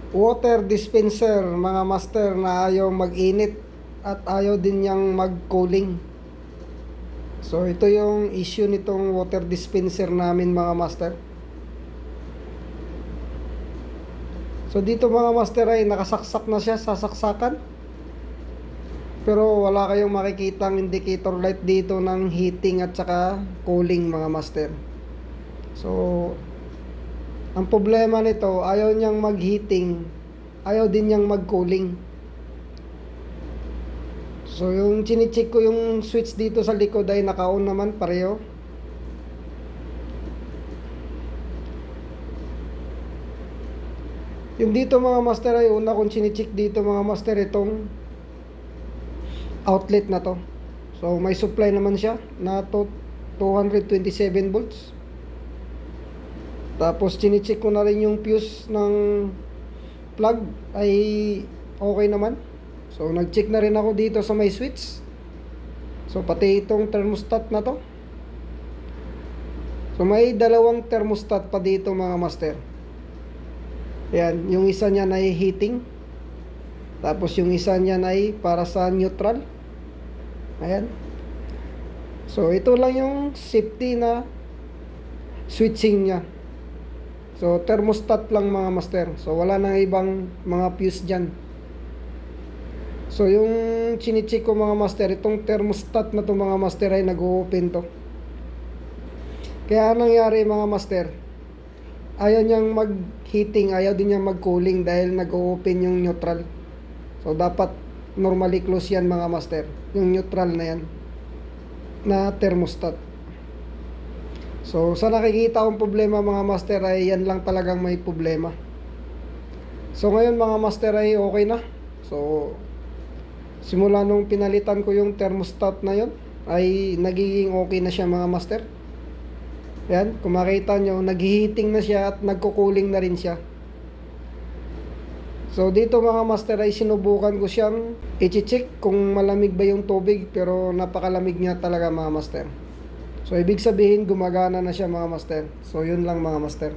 water dispenser mga master na ayaw mag-init at ayaw din niyang mag-cooling. So ito yung issue nitong water dispenser namin mga master. So dito mga master ay nakasaksak na siya sa saksakan. Pero wala kayong makikitang indicator light dito ng heating at saka cooling mga master. So ang problema nito, ayaw niyang mag-heating, ayaw din niyang mag-cooling. So yung chine-check ko yung switch dito sa likod ay naka-on naman pareho. Yung dito mga master ay una kong chine-check dito mga master itong outlet na to. So may supply naman siya na 227 volts. Tapos chine-check ko na rin yung fuse ng plug ay okay naman. So nag-check na rin ako dito sa may switch. So pati itong thermostat na to. So may dalawang thermostat pa dito mga master. Yan, yung isa niyan ay heating. Tapos yung isa niyan ay para sa neutral. Ayan. So ito lang yung safety na switching niya. So thermostat lang mga master. So wala nang ibang mga fuse dyan. So yung chine-check ko mga master, itong thermostat na to mga master ay nag-open to. Kaya nangyari mga master, ayaw niyang mag-heating, ayaw din niyang mag-cooling dahil nag-open yung neutral. So dapat normally close yan mga master, yung neutral na yan na thermostat. So sa nakikita kong problema mga master ay yan lang talagang may problema. So ngayon mga master ay okay na. So simula nung pinalitan ko yung thermostat na yon ay nagiging okay na siya mga master. Yan, kung makita nyo, nag-heating na siya at nagko-cooling na rin siya. So dito mga master ay sinubukan ko siyang i-check kung malamig ba yung tubig, pero napakalamig niya talaga mga master. So ibig sabihin gumagana na siya mga master. So yun lang mga master.